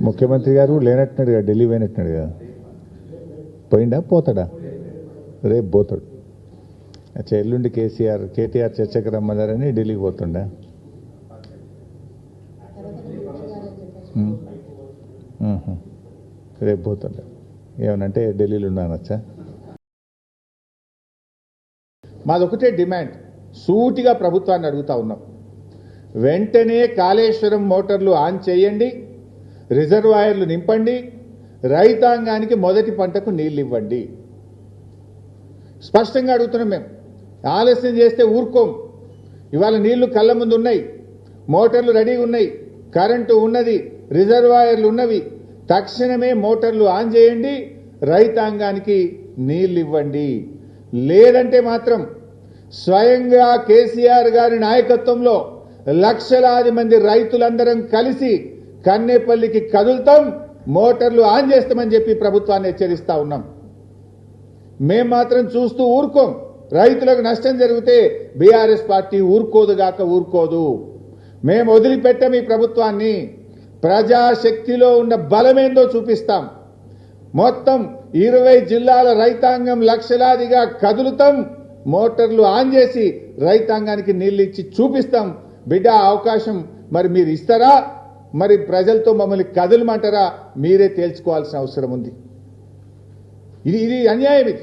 ముఖ్యమంత్రి గారు లేనట్టున్నాడుగా, ఢిల్లీ పోయినట్టున్నాడుగా. పోయిండా పోతాడా? రేపు పోతాడు. అచ్చా, ఎల్లుండి కేటీఆర్ చర్చకు రమ్మన్నారని ఢిల్లీకి పోతుండా. రేపు పోతుండా. ఏమనంటే ఢిల్లీలో ఉన్నానచ్చా. మాదొకటే డిమాండ్, సూటిగా ప్రభుత్వాన్ని అడుగుతా ఉన్నాం. వెంటనే కాళేశ్వరం మోటార్లు ఆన్ చేయండి, రిజర్వాయర్లు నింపండి, రైతాంగానికి మొదటి పంటకు నీళ్ళు ఇవ్వండి. స్పష్టంగా అడుగుతున్నాం మేము. ఆలస్యం చేస్తే ఊరుకోం. ఇవాళ నీళ్లు కళ్ళ ముందు ఉన్నాయి, మోటార్లు రెడీగా ఉన్నాయి, కరెంటు ఉన్నది, రిజర్వాయర్లు ఉన్నవి. తక్షణమే మోటార్లు ఆన్ చేయండి, రైతాంగానికి నీళ్ళు ఇవ్వండి. లేదంటే మాత్రం స్వయంగా కేసీఆర్ గారి నాయకత్వంలో లక్షలాది మంది రైతులందరం కలిసి కన్నేపల్లికి కదులుతాం, మోటార్లు ఆన్ చేస్తామని చెప్పి ప్రభుత్వాన్ని హెచ్చరిస్తా ఉన్నాం. మేం మాత్రం చూస్తూ ఊరుకోం. రైతులకు నష్టం జరిగితే బీఆర్ఎస్ పార్టీ ఊరుకోదుగాక ఊరుకోదు. మేము వదిలిపెట్టాం ఈ ప్రభుత్వాన్ని. ప్రజాశక్తిలో ఉన్న బలమేందో చూపిస్తాం. మొత్తం 20 జిల్లాల రైతాంగం లక్షలాదిగా కదులుతాం, మోటార్లు ఆన్ చేసి రైతాంగానికి నీళ్ళు ఇచ్చి చూపిస్తాం. బిడ్డ, అవకాశం మరి మీరు ఇస్తారా, మరి ప్రజలతో మమ్మల్ని కదలమంటారా, మీరే తేల్చుకోవాల్సిన అవసరం ఉంది. ఇది అన్యాయం. ఇది